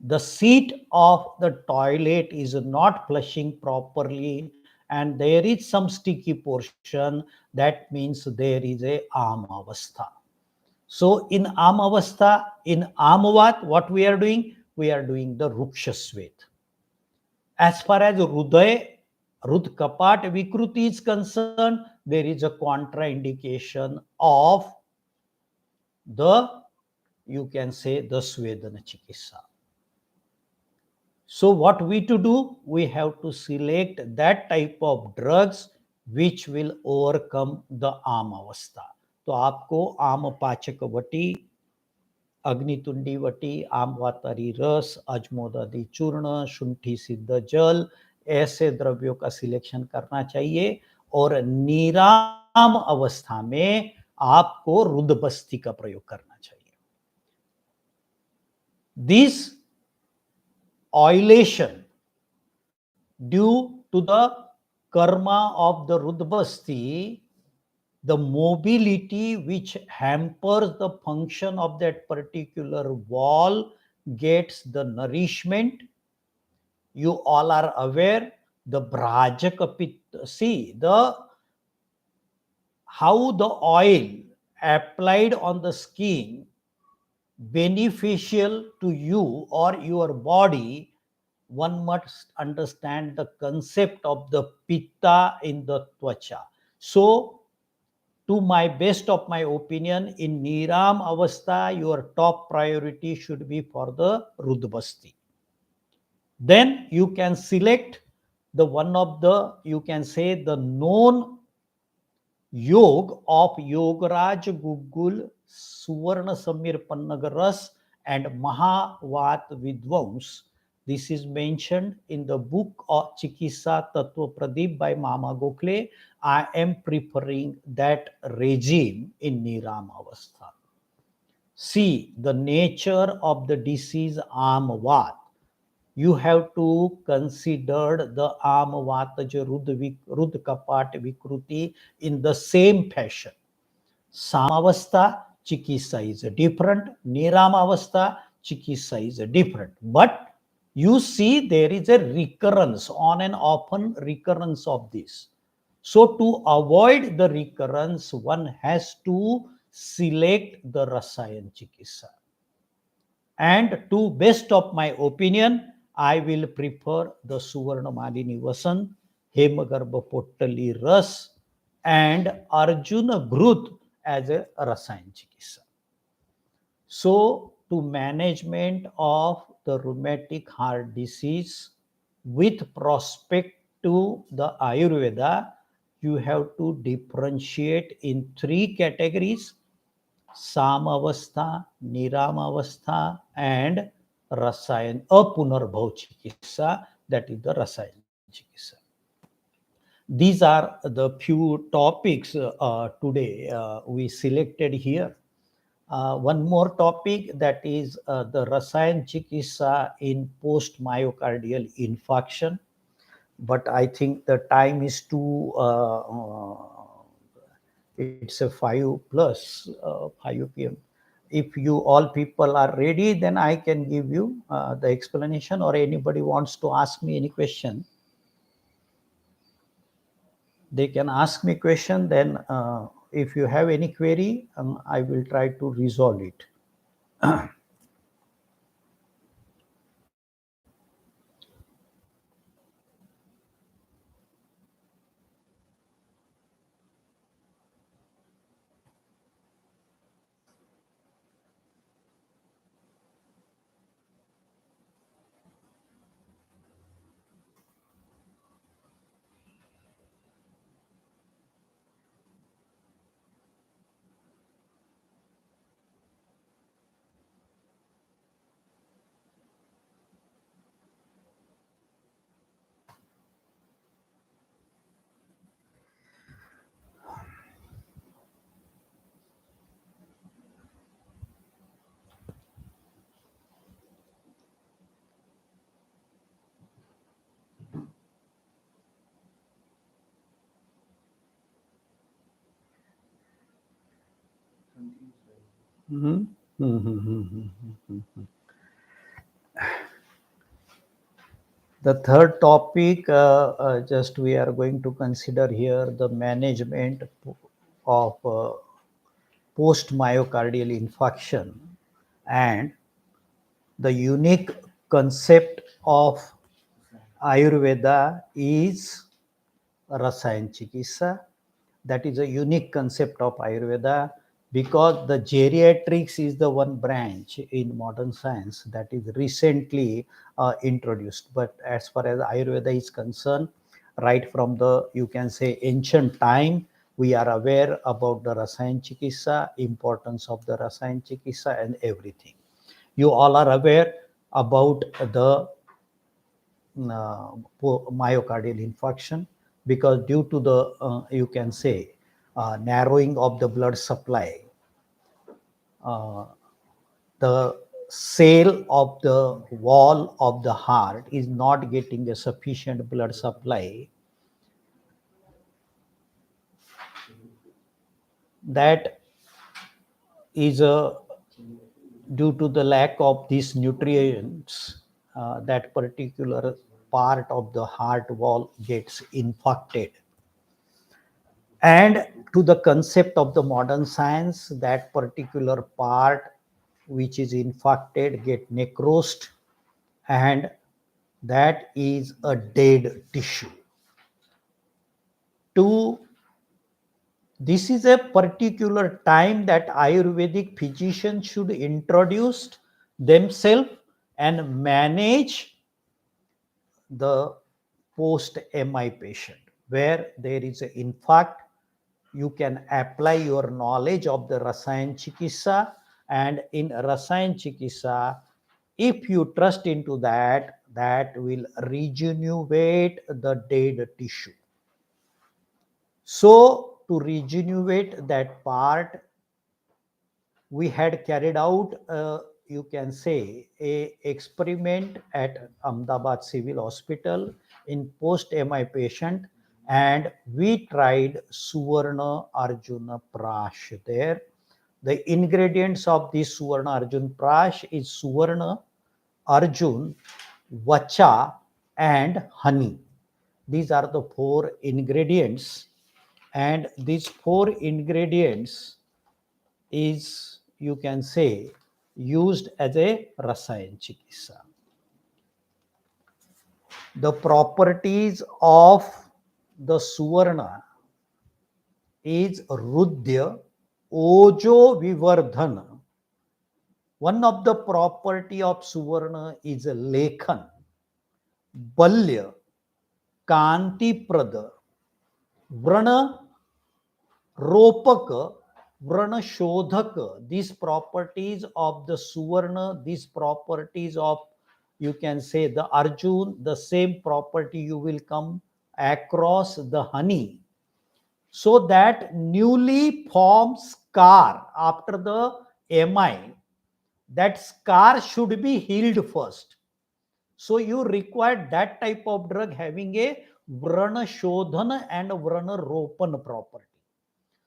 the seat of the toilet is not flushing properly and there is some sticky portion, that means there is a amavastha. So in amavastha, in amavat, what we are doing? We are doing the rukshasvet. As far as rudkapat vikruti is concerned, there is a contraindication of the, you can say, the svedana chikitsa. So what we to do? We have to select that type of drugs which will overcome the आम अवस्था. तो आपको आम पाचक वटी, अग्नितुंडी वटी, आम वातारी रस, अजमोदादी चूर्ण, शुंठी सिद्ध जल, ऐसे द्रव्यों का सिलेक्शन करना चाहिए। और निराम अवस्था में आपको रुद्रबस्ती का प्रयोग करना चाहिए। This oilation due to the karma of the Rudbasti, the mobility which hampers the function of that particular wall gets the nourishment. You all are aware the Brajaka Pitta. See the how the oil applied on the skin beneficial to you or your body. One must understand the concept of the pitta in the twacha. So to my best of my opinion, in Niram Avastha, your top priority should be for the Rudbasti. Then you can select the one of the, you can say the known Yog of Yogaraj Gugul, Suvarna Samir Pannagaras, and Mahavat Vidvams. This is mentioned in the book of Chikisa Tattva Pradeep by Mama Gokhale. I am preferring that regime in Niram Avastha. See the nature of the disease Amvat. You have to consider the Amvataja Rud Kapat Vikruti in the same fashion. Samavastha Chikisa is different, Niramavastha Chikisa is different. But you see there is a recurrence, on and often recurrence of this. So to avoid the recurrence, one has to select the Rasayan Chikisa. And to best of my opinion, I will prefer the Suvarna Malini Vasan, Hemagarbha Pottali Ras, and Arjuna Grut as a Rasayan Chikisa. So, to management of the rheumatic heart disease with prospect to the Ayurveda, you have to differentiate in three categories: Samavastha, Niramavastha, and Rasayan, Apunarbhav Chikitsa, that is the Rasayan Chikitsa. These are the few topics today we selected here. One more topic, that is the Rasayan Chikitsa in post myocardial infarction. But I think the time is too it's a 5 plus 5 p.m. If you all people are ready, then I can give you the explanation, or anybody wants to ask me any question, they can ask me question. Then if you have any query, I will try to resolve it. Mhm. The third topic, just we are going to consider here the management of post myocardial infarction, and the unique concept of Ayurveda is Rasayan Chikitsa. That is a unique concept of Ayurveda, because the geriatrics is the one branch in modern science that is recently introduced. But as far as Ayurveda is concerned, right from the, you can say, ancient time, we are aware about the Rasayan Chikitsa, importance of the Rasayan Chikitsa, and everything. You all are aware about the myocardial infarction, because due to the you can say narrowing of the blood supply, uh, the cell of the wall of the heart is not getting a sufficient blood supply. That is due to the lack of these nutrients, that particular part of the heart wall gets infected. And to the concept of the modern science, that particular part which is infected get necrosed, and that is a dead tissue. To This is a particular time that Ayurvedic physicians should introduce themselves and manage the post-MI patient, where there is a, in fact, you can apply your knowledge of the Rasayan Chikitsa, and in Rasayan Chikitsa, if you trust into that, that will regenerate the dead tissue. So to regenerate that part, we had carried out, you can say, a experiment at Ahmedabad Civil Hospital in post-MI patient, and we tried Suvarna Arjuna Prash there. The ingredients of this Suvarna Arjun Prash is Suvarna, Arjun, Vacha, and honey. These are the 4 ingredients, and these 4 ingredients is, you can say, used as a Rasayan Chikitsa. The properties of the Suvarna is Rudya, Ojo Vivardhana. One of the property of Suvarna is a Lekhan, Balya, Kanti Prada, Vrana Ropaka, Vrana Shodhaka. These properties of the Suvarna, these properties of, you can say, the Arjun, the same property you will come across the honey. So that newly formed scar after the MI, that scar should be healed first. So you require that type of drug having a Vrana Shodhana and Vrana Ropan property.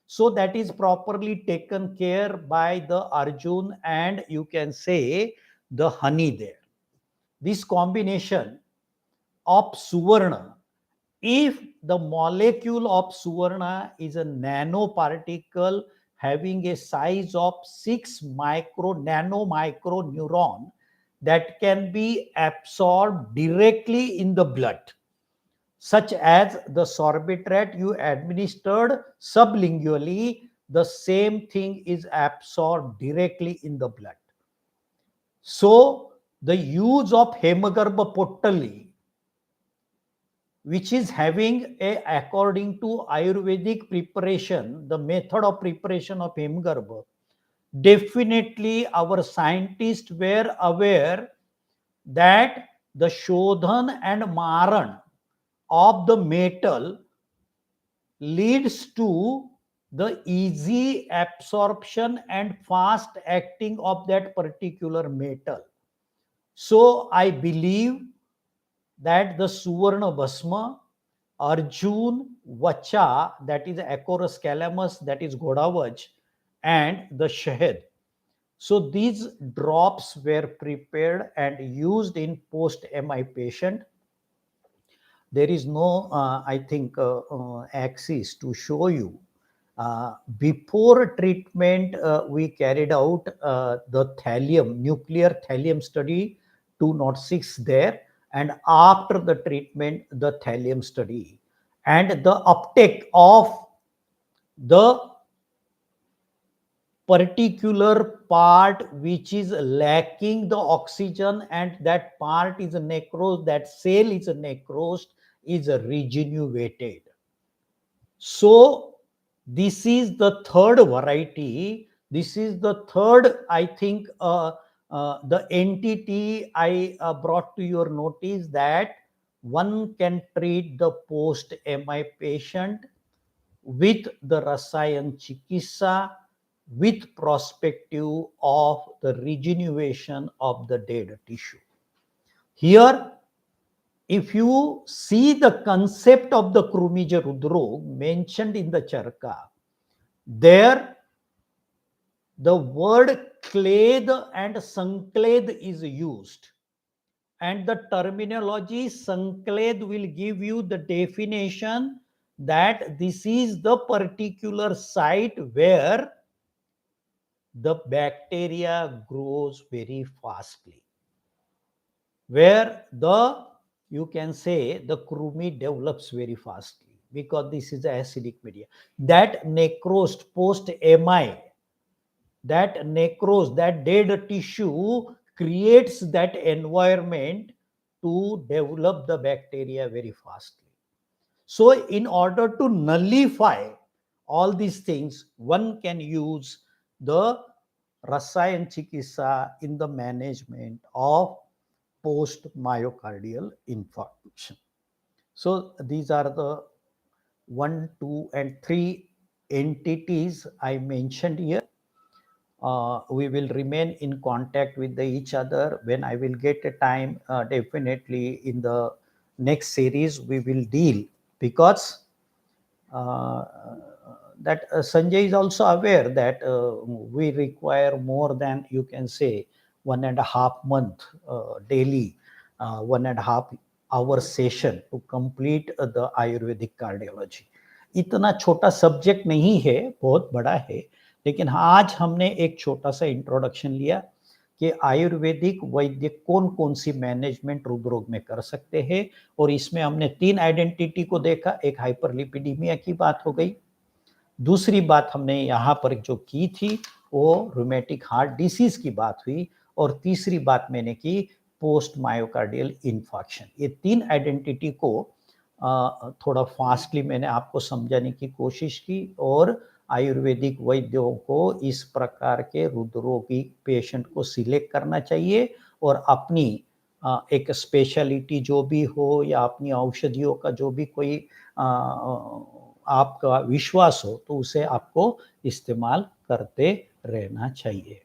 So that is properly taken care by the Arjun and, you can say, the honey there. This combination of Suvarna, if the molecule of Suvarna is a nanoparticle having a size of 6 nanomicro neuron that can be absorbed directly in the blood, such as the sorbitrat you administered sublingually, the same thing is absorbed directly in the blood. So the use of Hemagarbha Pottali, which is having a, according to Ayurvedic preparation, the method of preparation of Hemagarbha, definitely our scientists were aware that the Shodhan and Maran of the metal leads to the easy absorption and fast acting of that particular metal. So I believe that the Suvarna Bhasma, Arjun, Vacha, that is Acorus calamus, that is Godavaj, and the Shahid. So these drops were prepared and used in post-MI patient. There is no, I think, axis to show you. Before treatment, we carried out the thallium, nuclear thallium study 206 there, and after the treatment, the thallium study. And the uptake of the particular part which is lacking the oxygen, and that part is necrosed, that cell is necrosed, is regenerated. So this is the third variety. This is the third, I think, the entity I brought to your notice, that one can treat the post-MI patient with the Rasayan Chikitsa with perspective of the regeneration of the dead tissue. Here, if you see the concept of the Krumija Rudrog mentioned in the Charka, there the word kled and sankled is used. and the terminology Sankled will give you the definition that this is the particular site where the bacteria grows very fastly, where the, you can say, the krumi develops very fastly, because this is acidic media. That necrosed post mi, that necrose, that dead tissue creates that environment to develop the bacteria very fastly. So in order to nullify all these things, one can use the Rasayan Chikitsa in the management of post myocardial infarction. So these are the 1, 2, and 3 entities I mentioned here. We will remain in contact with each other. When I will get a time, definitely in the next series we will deal, because that Sanjay is also aware that we require more than, you can say, 1.5 month daily, 1.5 hour session to complete the Ayurvedic cardiology. इतना छोटा subject नहीं है, बहुत बड़ा है, लेकिन आज हमने एक छोटा सा इंट्रोडक्शन लिया कि आयुर्वेदिक वैद्य कौन कौन सी मैनेजमेंट हृदरोग में कर सकते हैं, और इसमें हमने 3 आइडेंटिटी को देखा। एक हाइपरलिपिडीमिया की बात हो गई, दूसरी बात हमने यहाँ पर जो की थी वो रूमेटिक हार्ट डिसीज की बात हुई, और तीसरी बात मैंने की पोस्ट मायोकार्डियल इन्फेक्शन। ये 3 आइडेंटिटी को थोड़ा फास्टली मैंने आपको समझाने की कोशिश की, और आयुर्वेदिक वैद्यों को इस प्रकार के हृदरोगी पेशेंट को सिलेक्ट करना चाहिए, और अपनी एक स्पेशलिटी जो भी हो या अपनी औषधियों का जो भी कोई आपका विश्वास हो तो उसे आपको इस्तेमाल करते रहना चाहिए।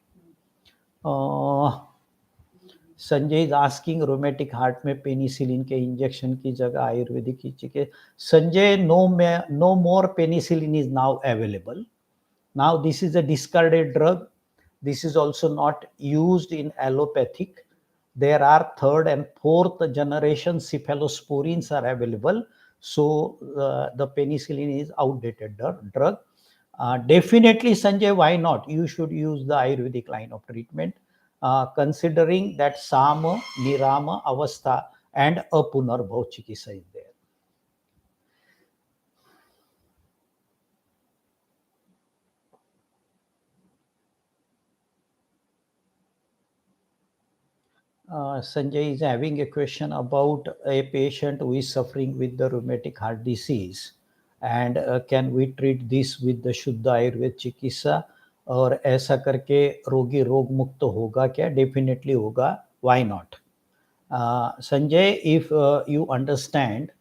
Sanjay is asking rheumatic heart में पेनिसिलिन के इंजेक्शन की जगह आयुर्वेदिक की चिकित्सा। Sanjay, no more penicillin is now available. Now this is a discarded drug. This is also not used in allopathic. There are 3rd and 4th generation cephalosporins are available. So the penicillin is outdated drug. Definitely, Sanjay, why not? You should use the Ayurvedic line of treatment, considering that Sama, Nirama, Avastha and Apunarbhav Chikitsa is there. Sanjay is having a question about a patient who is suffering with the rheumatic heart disease, and can we treat this with the Shuddha Ayurved चिकित्सा, और ऐसा करके रोगी रोग मुक्त होगा क्या? Definitely होगा, why not? Sanjay, if you understand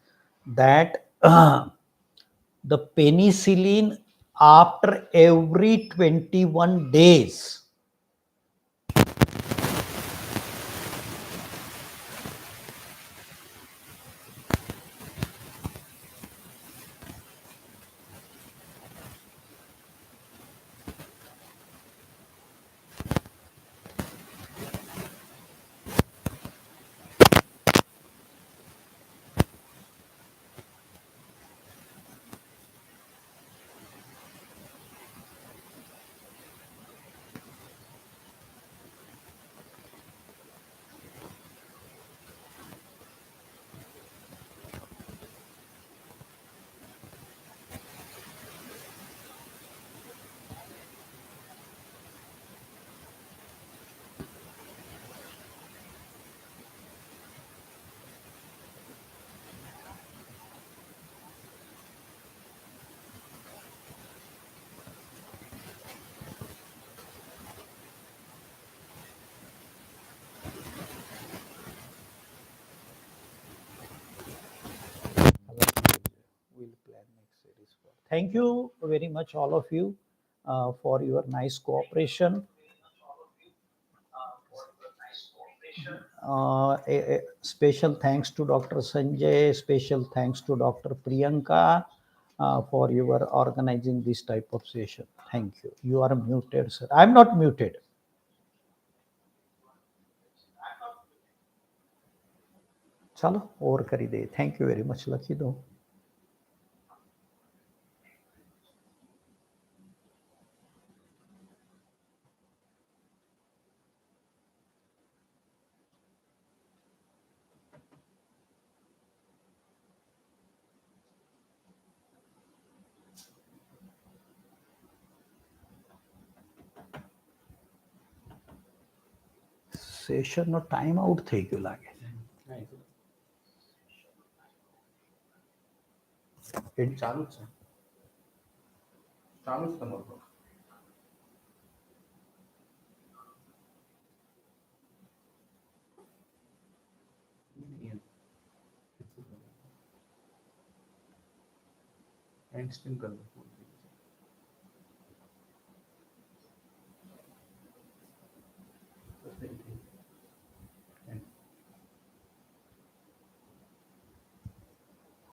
that the penicillin after every 21 days, thank you very much, all of you, for your nice cooperation. A special thanks to Dr. Sanjay, special thanks to Dr. Priyanka for your organizing this type of session. Thank you. You are muted, sir. I'm not muted. ચાલો over કરી દઈએ. Thank you very much લખી દો. સેશનનો time out થઈ ગયો લાગે છે. ચાલુ જ છે. ચાલુ જ તમારું. एंड स्पिन कर दो.